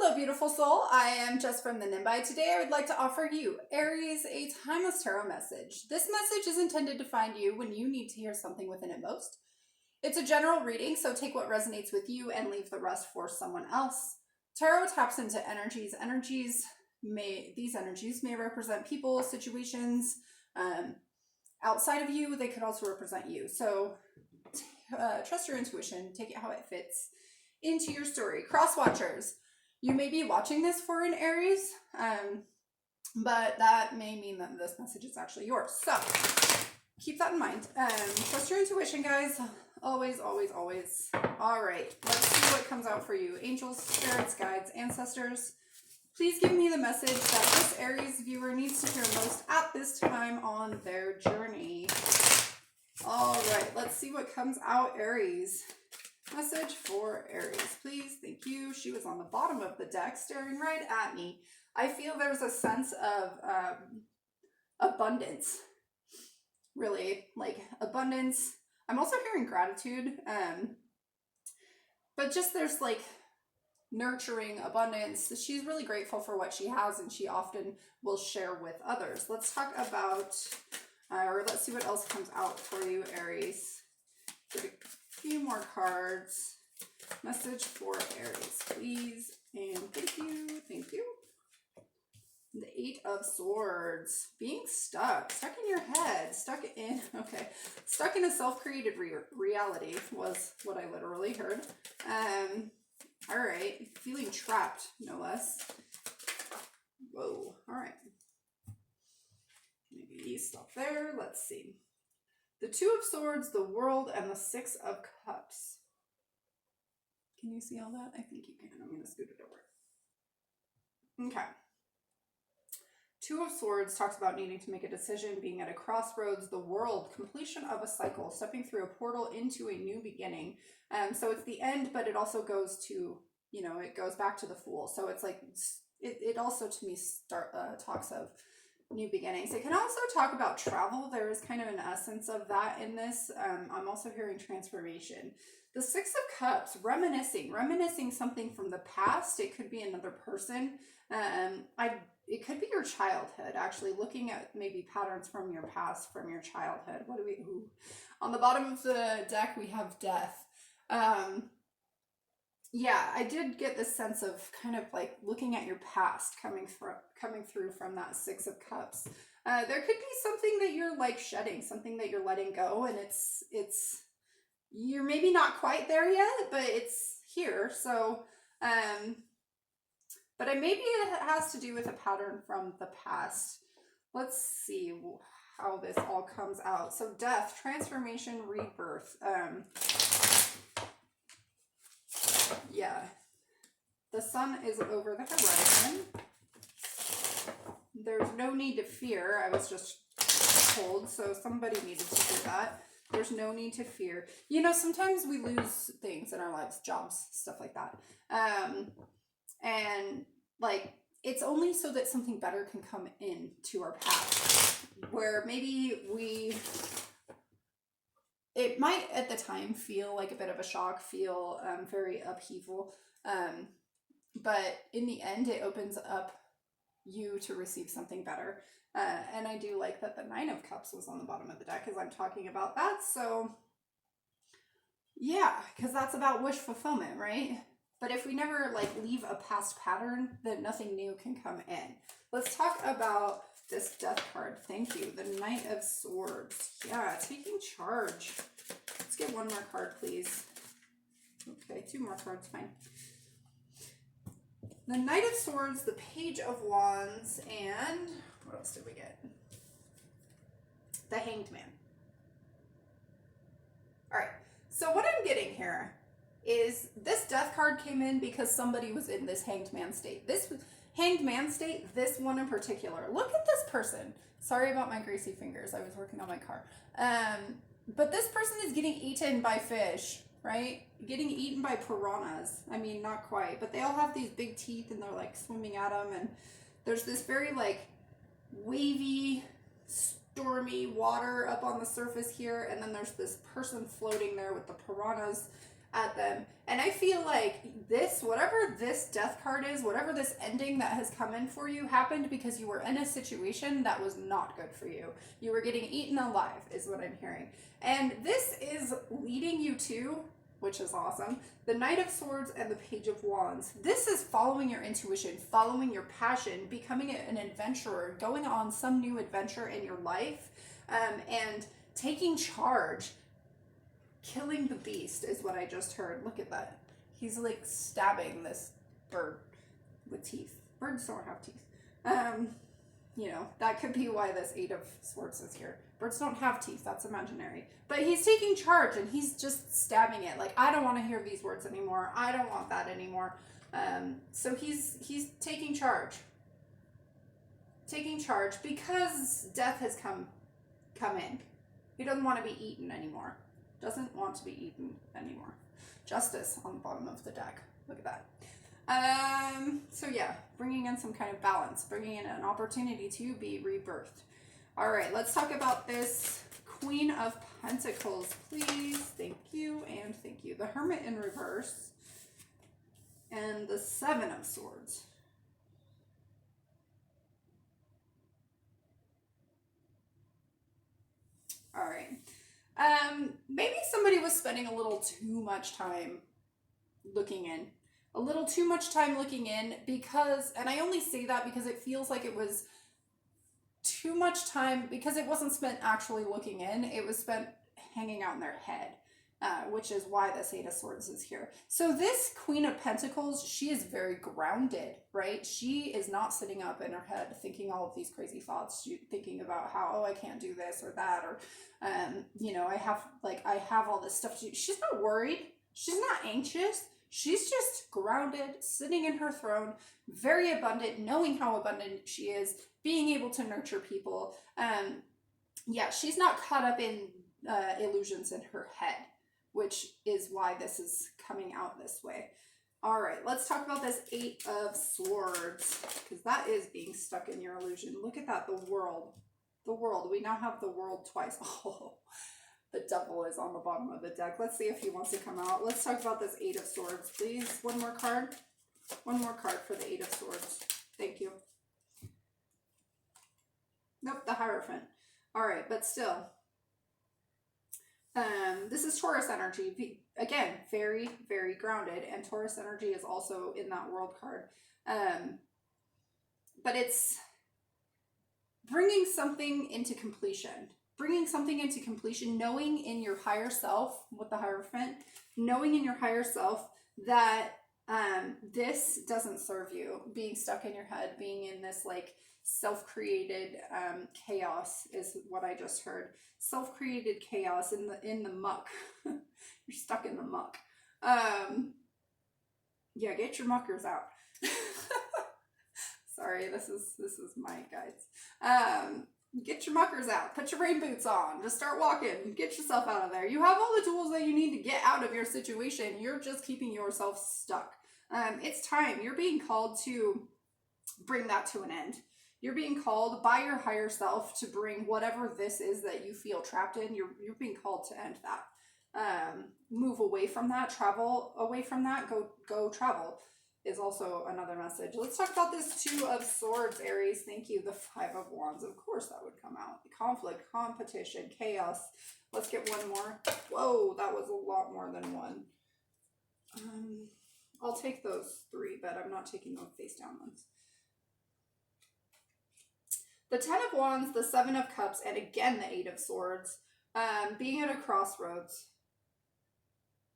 Hello, beautiful soul. I am Jess from the Nimbai. Today, I would like to offer you, Aries, a timeless tarot message. This message is intended to find you when you need to hear something within it most. It's a general reading, so take what resonates with you and leave the rest for someone else. Tarot taps into energies. These energies may represent people, situations, outside of you. They could also represent you. So trust your intuition. Take it how it fits into your story. Cross watchers. You may be watching this for an Aries, but that may mean that this message is actually yours. So keep that in mind. Trust your intuition, guys. Always, always, always. All right, let's see what comes out for you. Angels, spirits, guides, ancestors. Please give me the message that this Aries viewer needs to hear most at this time on their journey. All right, let's see what comes out, Aries. Message for Aries, please. Thank you. She was on the bottom of the deck staring right at me. I feel there's a sense of abundance, really, like abundance. I'm also hearing gratitude, but just there's like nurturing abundance. She's really grateful for what she has, and she often will share with others. Let's talk about, or let's see what else comes out for you, Aries. Get a few more cards. Message for Aries, please. And thank you. Thank you. The Eight of Swords. Being stuck in your head. Stuck in a self-created reality was what I literally heard. All right. Feeling trapped, no less. Whoa. All right. Maybe stop there. Let's see. The Two of Swords, the World, and the Six of Cups. Can you see all that? I think you can. I'm going to scoot it over. Okay. Two of Swords talks about needing to make a decision, being at a crossroads. The World, completion of a cycle, stepping through a portal into a new beginning. So it's the end, but it also goes to, it goes back to the Fool. So it's like, it also to me talks of new beginnings. It can also talk about travel. There is kind of an essence of that in this. I'm also hearing transformation. The Six of Cups, reminiscing something from the past. It could be another person. It could be your childhood, actually, looking at maybe patterns from your past, from your childhood. On the bottom of the deck, we have Death. Yeah, I did get this sense of kind of like looking at your past coming through from that Six of Cups. There could be something that you're like shedding, something that you're letting go, and it's you're maybe not quite there yet, but it's here. So, but maybe it has to do with a pattern from the past. Let's see how this all comes out. So Death, transformation, rebirth. Yeah, the sun is over the horizon. There's no need to fear. I was just told, so somebody needed to hear that. There's no need to fear. Sometimes we lose things in our lives, jobs, stuff like that. And like, it's only so that something better can come in to our path, where maybe it might at the time feel like a bit of a shock, feel very upheaval. But in the end, it opens up you to receive something better. And I do like that the Nine of Cups was on the bottom of the deck as I'm talking about that. So yeah, because that's about wish fulfillment, right? But if we never leave a past pattern, then nothing new can come in. Let's talk about this Death card. Thank you. The Knight of Swords. Yeah, taking charge. Let's get one more card, please. Okay, two more cards, fine. The Knight of Swords, the Page of Wands, and what else did we get? The Hanged Man. All right, so what I'm getting here is this Death card came in because somebody was in this Hanged Man state. This Hanged Man state, this one in particular. Look at this person. Sorry about my greasy fingers. I was working on my car. But this person is getting eaten by fish, right? Getting eaten by piranhas. I mean, not quite, but they all have these big teeth and they're like swimming at them. And there's this very like wavy, stormy water up on the surface here. And then there's this person floating there with the piranhas. at them. And I feel like this, whatever this death card is, whatever this ending that has come in for you, happened because you were in a situation that was not good for you. You were getting eaten alive, is what I'm hearing. And this is leading you to, which is awesome, the Knight of Swords and the Page of Wands. This is following your intuition, following your passion, becoming an adventurer, going on some new adventure in your life, and taking charge. Killing the beast is what I just heard. Look at that. He's like stabbing this bird with teeth. Birds don't have teeth. You know, that could be why this Eight of Swords is here. Birds don't have teeth. That's imaginary. But he's taking charge and he's just stabbing it. Like, I don't want to hear these words anymore. I don't want that anymore. So he's taking charge. Taking charge because death has come in. He doesn't want to be eaten anymore. Doesn't want to be eaten anymore. Justice on the bottom of the deck. Look at that. So yeah, bringing in some kind of balance, bringing in an opportunity to be rebirthed. All right, let's talk about this Queen of Pentacles, please. Thank you and thank you. The Hermit in reverse and the Seven of Swords. All right. Maybe somebody was spending a little too much time looking in. A little too much time looking in because, and I only say that because it feels like it was too much time, because it wasn't spent actually looking in, it was spent hanging out in their head, which is why this Eight of Swords is here. So this Queen of Pentacles, she is very grounded, right? She is not sitting up in her head thinking all of these crazy thoughts, thinking about how, oh, I can't do this or that, or, you know, I have all this stuff to do. She's not worried. She's not anxious. She's just grounded, sitting in her throne, very abundant, knowing how abundant she is, being able to nurture people. Yeah, she's not caught up in illusions in her head, which is why this is coming out this way. All right, let's talk about this Eight of Swords, because that is being stuck in your illusion. Look at that, the World. The World. We now have the World twice. Oh, the Devil is on the bottom of the deck. Let's see if he wants to come out. Let's talk about this Eight of Swords, please. One more card. One more card for the Eight of Swords. Thank you. Nope, the Hierophant. All right, but still. This is Taurus energy. Again, very, very grounded. And Taurus energy is also in that World card. But it's bringing something into completion. Bringing something into completion, knowing in your higher self, with the Hierophant, knowing in your higher self that this doesn't serve you. Being stuck in your head, being in this like self-created chaos is what I just heard. Self-created chaos in the muck. You're stuck in the muck. Yeah, get your muckers out. Sorry, this is my guides. Get your muckers out. Put your rain boots on. Just start walking. Get yourself out of there. You have all the tools that you need to get out of your situation. You're just keeping yourself stuck. It's time. You're being called to bring that to an end. You're being called by your higher self to bring whatever this is that you feel trapped in. You're being called to end that. Move away from that. Travel away from that. Go travel is also another message. Let's talk about this Two of Swords, Aries. Thank you. The Five of Wands. Of course that would come out. Conflict, competition, chaos. Let's get one more. Whoa, that was a lot more than one. I'll take those three, but I'm not taking those face down ones. The Ten of Wands, the Seven of Cups, and again the Eight of Swords. Being at a crossroads.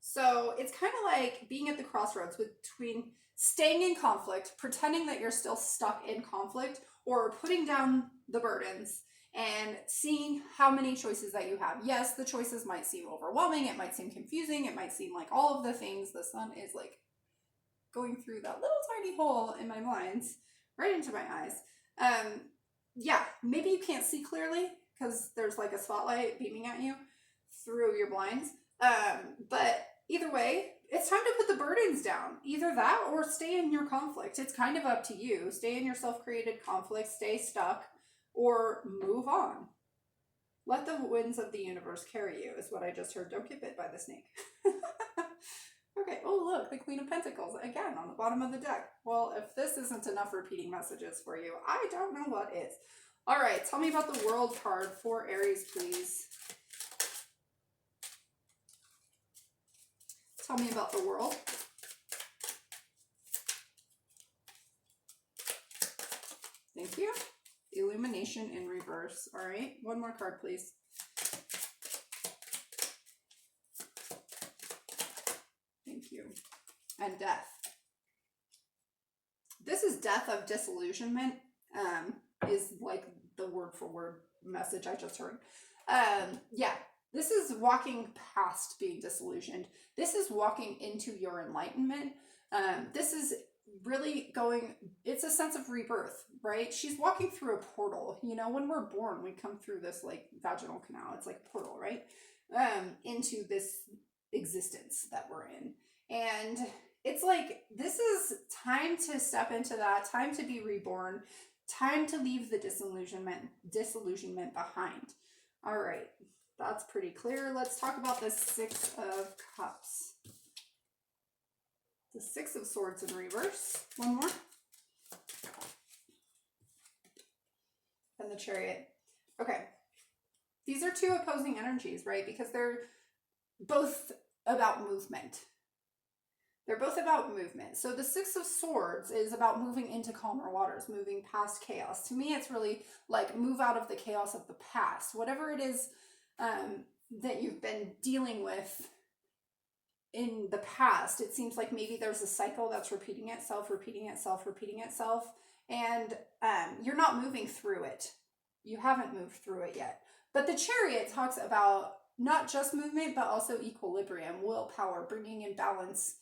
So it's kind of like being at the crossroads between staying in conflict, pretending that you're still stuck in conflict, or putting down the burdens and seeing how many choices that you have. Yes, the choices might seem overwhelming. It might seem confusing. It might seem like all of the things. The sun is like going through that little tiny hole in my blinds right into my eyes. Yeah, maybe you can't see clearly because there's like a spotlight beaming at you through your blinds. But either way, it's time to put the burdens down. Either that or stay in your conflict. It's kind of up to you. Stay in your self-created conflict, stay stuck, or move on. Let the winds of the universe carry you, is what I just heard. Don't get bit by the snake. Okay, oh look, the Queen of Pentacles, again, on the bottom of the deck. Well, if this isn't enough repeating messages for you, I don't know what is. All right, tell me about the World card for Aries, please. Tell me about the World. Thank you. Illumination in reverse. All right, one more card, please. Thank you. And death. This is death of disillusionment, is like the word for word message I just heard. Yeah, this is walking past being disillusioned. This is walking into your enlightenment. This is really going, it's a sense of rebirth, right? She's walking through a portal. You know, when we're born, we come through this like vaginal canal. It's like a portal, right? Into this existence that we're in. And it's like, this is time to step into that, time to be reborn, time to leave the disillusionment behind. All right, that's pretty clear. Let's talk about the Six of Cups. The Six of Swords in reverse. One more. And the Chariot. Okay. These are two opposing energies, right? Because they're both about movement. They're both about movement. So the Six of Swords is about moving into calmer waters, moving past chaos. To me, it's really like move out of the chaos of the past. Whatever it is that you've been dealing with in the past, it seems like maybe there's a cycle that's repeating itself, and you're not moving through it. You haven't moved through it yet. But the Chariot talks about not just movement, but also equilibrium, willpower, bringing in balance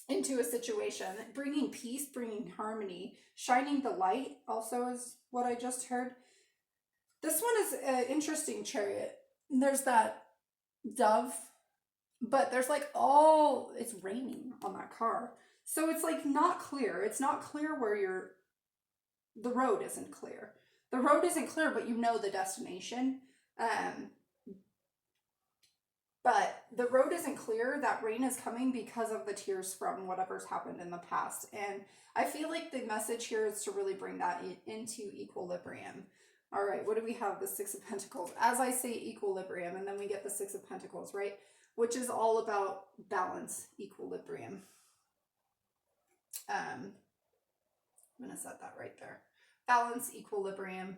into a situation, bringing peace, bringing harmony, shining the light also is what I just heard. This one is an interesting Chariot. There's that dove, but there's like it's raining on that car. So it's like not clear. It's not clear where the road isn't clear. The road isn't clear, but you know the destination. But the road isn't clear. That rain is coming because of the tears from whatever's happened in the past. And I feel like the message here is to really bring that into equilibrium. All right, what do we have? The Six of Pentacles. As I say equilibrium, and then we get the Six of Pentacles, right? Which is all about balance, equilibrium. I'm going to set that right there. Balance, equilibrium.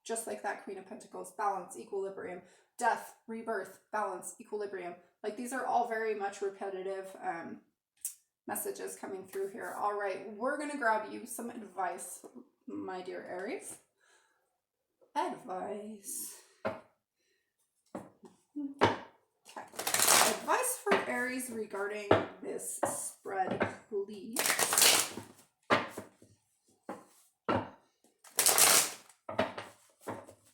Just like that Queen of Pentacles, balance, equilibrium, death, rebirth, balance, equilibrium. Like these are all very much repetitive messages coming through here. All right, we're going to grab you some advice, my dear Aries. Advice. Okay. Advice for Aries regarding this spread, please.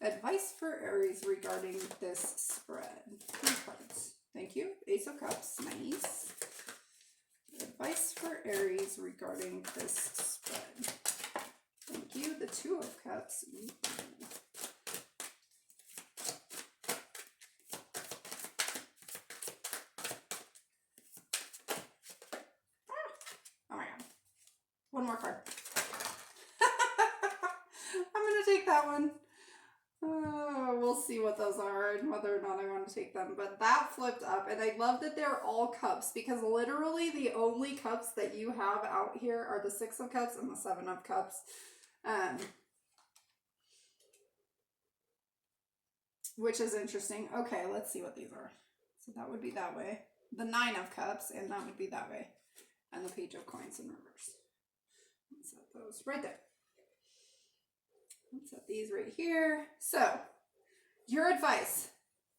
Advice for Aries regarding this spread. 3 cards. Thank you. Ace of Cups. Nice. Advice for Aries regarding this spread. Thank you. The Two of Cups. Oh my god. One more card. I'm going to take that one. We'll see what those are and whether or not I want to take them. But that flipped up, and I love that they're all cups, because literally the only cups that you have out here are the Six of Cups and the Seven of Cups. Which is interesting. Okay, let's see what these are. So that would be that way. The Nine of Cups, and that would be that way. And the Page of Coins in reverse. Let's set those right there. Let's set these right here. So, your advice.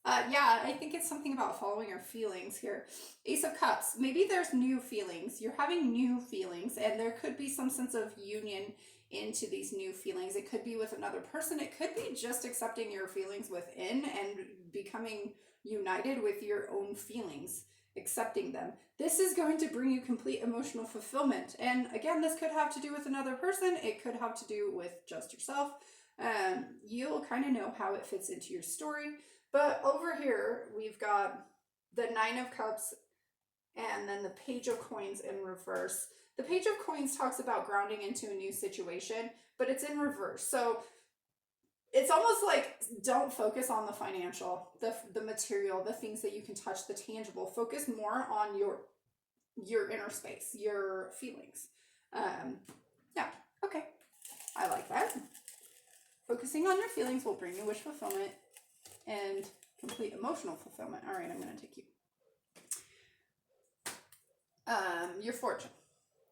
Yeah, I think it's something about following your feelings here. Ace of Cups. Maybe there's new feelings. You're having new feelings, and there could be some sense of union into these new feelings. It could be with another person. It could be just accepting your feelings within and becoming united with your own feelings, accepting them. This is going to bring you complete emotional fulfillment. And again, this could have to do with another person. It could have to do with just yourself. You'll kind of know how it fits into your story. But over here, we've got the Nine of Cups and then the Page of Coins in reverse. The Page of Coins talks about grounding into a new situation, but it's in reverse. So it's almost like don't focus on the financial, the material, the things that you can touch, the tangible. Focus more on your inner space, your feelings. Yeah, okay. I like that. Focusing on your feelings will bring you wish fulfillment and complete emotional fulfillment. All right, I'm going to take you. Your fortune.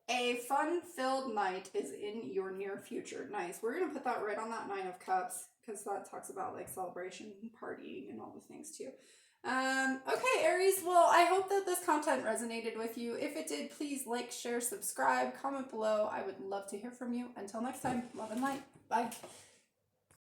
A fun-filled night is in your near future. Nice. We're going to put that right on that Nine of Cups because that talks about like celebration and partying and all the things too. Okay, Aries. Well, I hope that this content resonated with you. If it did, please like, share, subscribe, comment below. I would love to hear from you. Until next time, love and light. Bye.